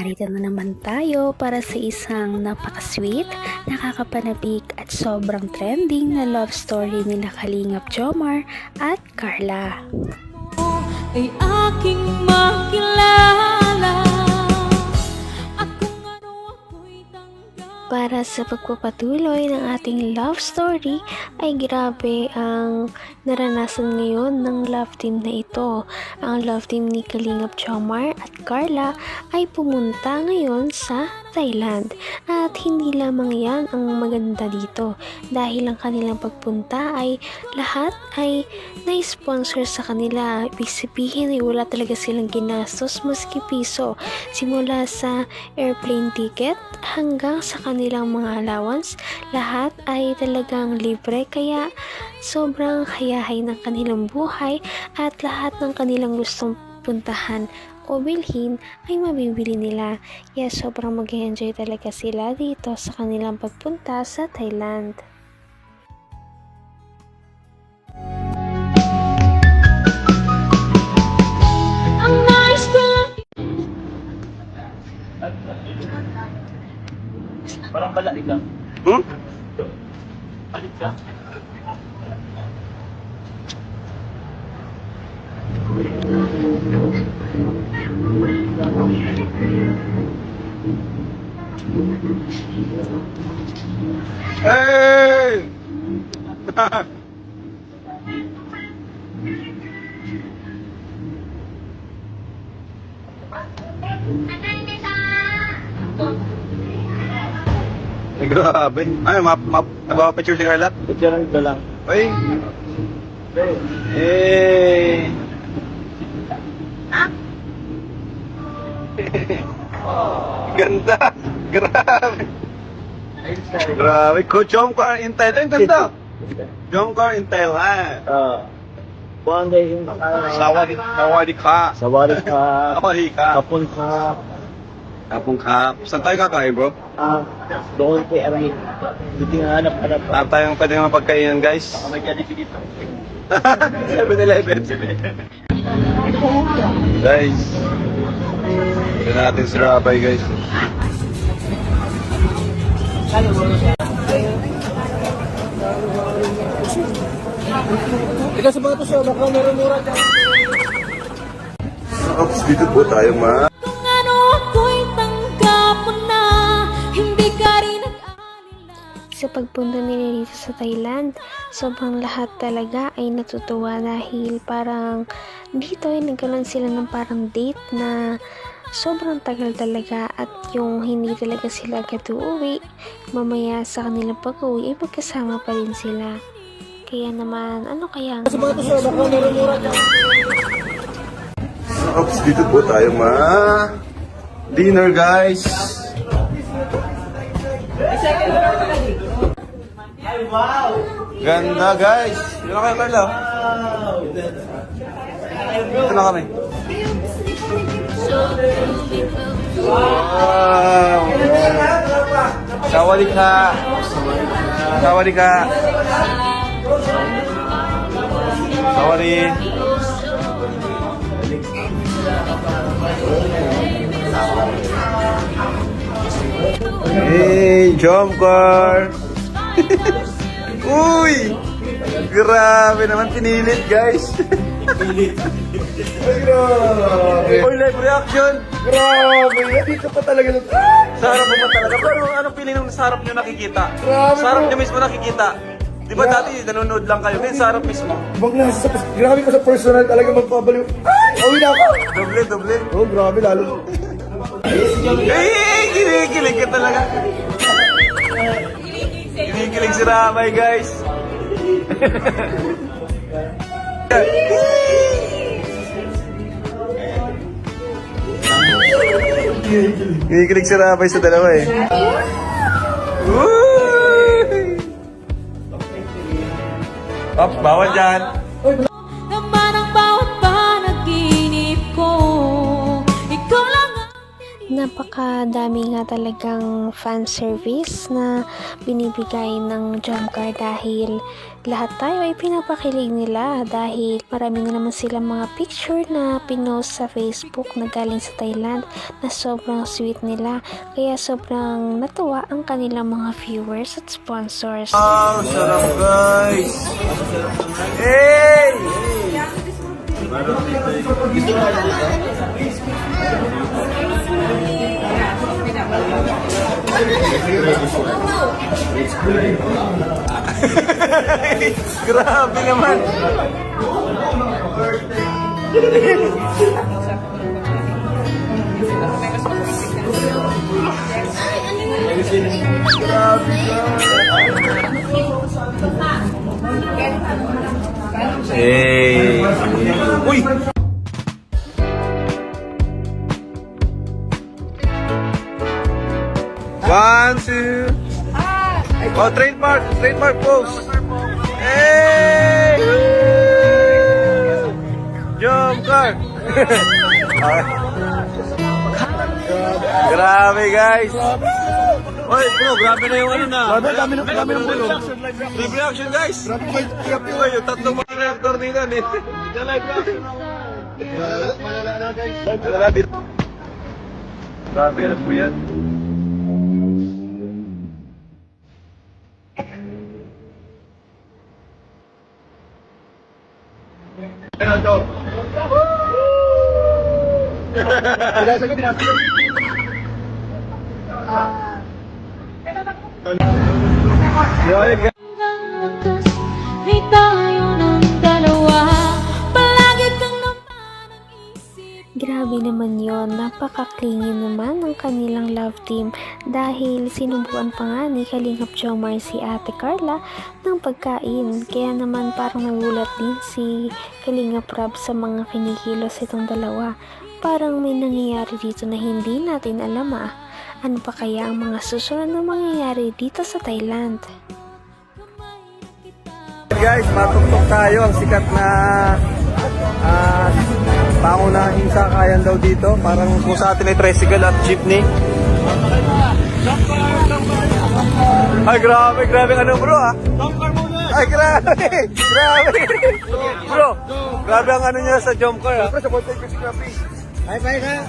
narito na naman tayo para sa isang napaka-sweet, nakakapanabik at sobrang trending na love story nila Kalingap Jomar at Carla. Ay aking makilala. Para sa pagpapatuloy ng ating love story ay grabe ang naranasan ngayon ng love team na ito. Ang love team ni Kalingap Jomar at Carla ay pumunta ngayon sa Thailand. At hindi lamang yan ang maganda dito dahil ang kanilang pagpunta ay lahat ay na-sponsor sa kanila. Ibig sabihin ay wala talaga silang ginastos maski piso. Simula sa airplane ticket hanggang sa kanilang mga allowance, lahat ay talagang libre kaya sobrang hayahay ng kanilang buhay at lahat ng kanilang gustong puntahan o bilhin ay mabibili nila. Kaya sobrang mag-enjoy talaga sila dito sa kanilang pagpunta sa Thailand. Ang nice ko. Parang balik ka. Balik ka. Hey! Ay, grabe. Ay, nagpapapicture si Carla? Picturean ko lang. Uy! Eh! Ganda! Grabe! Grabe! Jomcar Intel. Ang ganda! Jomcar Intel, ha? One day yung Sawadi ka. Sawari ka. Sawadi ka. Kapon ka. Kapong ka. Saan tayo kakain, bro? Doon kay Aray. Dito nga hanap-hanap. Saan tayong pwede naman pagkainan, guys? May ganito dito. 7-Eleven. Guys. Ito natin si Rabay, guys. Ikaw sa mga to siya, baka mura-mura dyan. Ops, dito po tayo, ma. Kung ano ako'y tanggap mo na, hindi ka rin nag-alala. Sa pagpunta nila dito sa Thailand, sobrang lahat talaga ay natutuwa dahil parang dito ay nagkaroon sila ng parang date na sobrang tagal talaga at yung hindi talaga sila agad uuwi, mamaya sa kanilang pag-uwi ay magkasama pa rin sila. Kaya naman, ano kaya ang Sa mga to siya, baka mura-mura dyan. Ops, dito po tayo, ma. Dinner, guys. Ganda, guys. Dito na kayo, Carla. Dito na kami. Wow. Sawadi ka. Sawadi ka. Sawadi. Hey, Jomcar. Uy! Grabe naman, pinilit, guys. Ay, grabe. Uy, live reaction. Grabe, dito pa talaga. Sa harap mo pa talaga. Pero anong feeling nung sa harap nyo nakikita? Grabe, Sa harap bro. nyo mismo nakikita. Di ba dati nanonood lang kayo? Ngayon sa harap mismo. Grabe ko sa personal talaga magpabaliw. Ay! Uwi na ako! Doble. Oh, grabe lalo. Kinikilig ka talaga. Kinikilig si Ramay, guys. Kinikilig si Ramay sa dalawa eh. Uy! Ops, bawal dyan. Naman ang bawat panaginip ko. Ikaw lang ang Napakadami nga talagang fan service na binibigay ng Jomcar dahil lahat tayo ay pinapakilig nila dahil marami na naman silang mga picture na pinost sa Facebook na galing sa Thailand na sobrang sweet nila, kaya sobrang natuwa ang kanilang mga viewers at sponsors. Wow, sarap guys! Hey! Grabe naman! Hey! Uy! One, two. Oh, trademark pose. Hey! Jomcar! Grabe guys! Oy, bro, grabe na yung ano na. Grabe, dami ng bulong. Live reaction guys! Grabe ba yung Yung tatlong mga reactor nila eh. Grabe na po yan. Ano to? Pinasagot natin. Ay tayo ng dalawa, palagi kang naman ang isip. Grabe naman yon, napaka-clingy naman ng kanilang love team dahil sinubuan pa nga ni Kalingap Jomar si Ate Carla ng pagkain. Kaya naman parang nagulat din si Kalingap Rob sa mga kinikilos itong dalawa. Parang may nangyayari dito na hindi natin alam ah. Ano pa kaya ang mga susunod na mangyayari dito sa Thailand? Guys, matutok tayo ang sikat na pangunahing sakayan daw dito. Parang kung sa atin ay tricycle at jeepney. Ay, grabe ano bro ah. Ay, grabe. Bro, grabe ang ano niya sa Jomcar ah. Sa botay ko si Krapi. Ay, bye ka.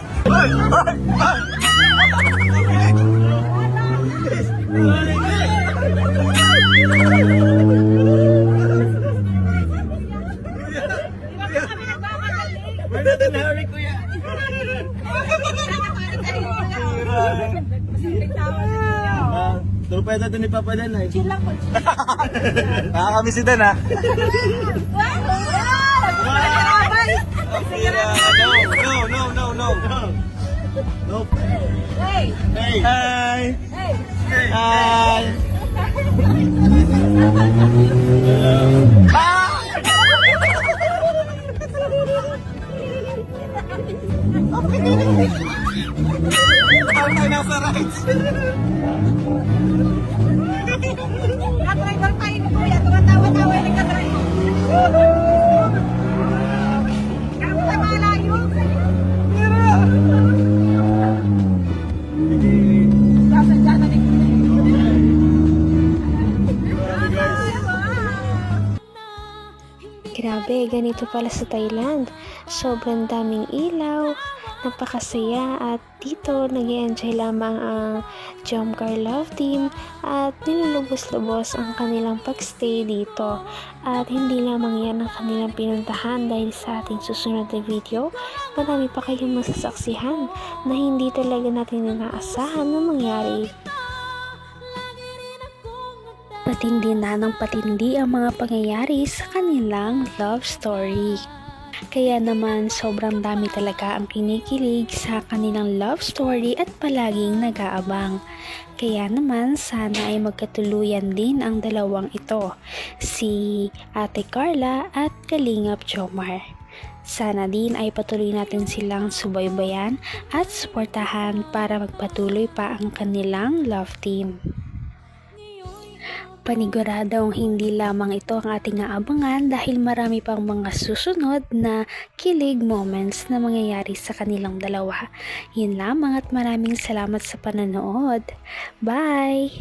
Tulpay na ito ni Papa Dan eh. Nakakamiss si Dan ah. No. Hey! Hi. Hey! Hi. Ay, nasa rights. Katrider tayo ni Kuya, tumatawa-tawa ni Katrider. Kamu na malayo. Sasandyan na ni Kuya. Grabe, ganito pala sa Thailand. Sobrang daming ilaw, napakasaya at dito nag-enjoy lamang ang Jomcar Love Team at nilulubos-lubos ang kanilang pagstay dito. At hindi lamang yan ang kanilang pinuntahan dahil sa ating susunod na video, marami pa kayong masasaksihan na hindi talaga natin inaasahan na mangyari. Patindi na ng patindi ang mga pangyayari sa kanilang love story. Kaya naman sobrang dami talaga ang kinikilig sa kanilang love story at palaging nag-aabang. Kaya naman sana ay magkatuluyan din ang dalawang ito, si Ate Carla at Kalingap Jomar. Sana din ay patuloy natin silang subaybayan at suportahan para magpatuloy pa ang kanilang love team. Paniguradong hindi lamang ito ang ating aabangan dahil marami pang mga susunod na kilig moments na mangyayari sa kanilang dalawa. Yun lamang at maraming salamat sa panonood. Bye!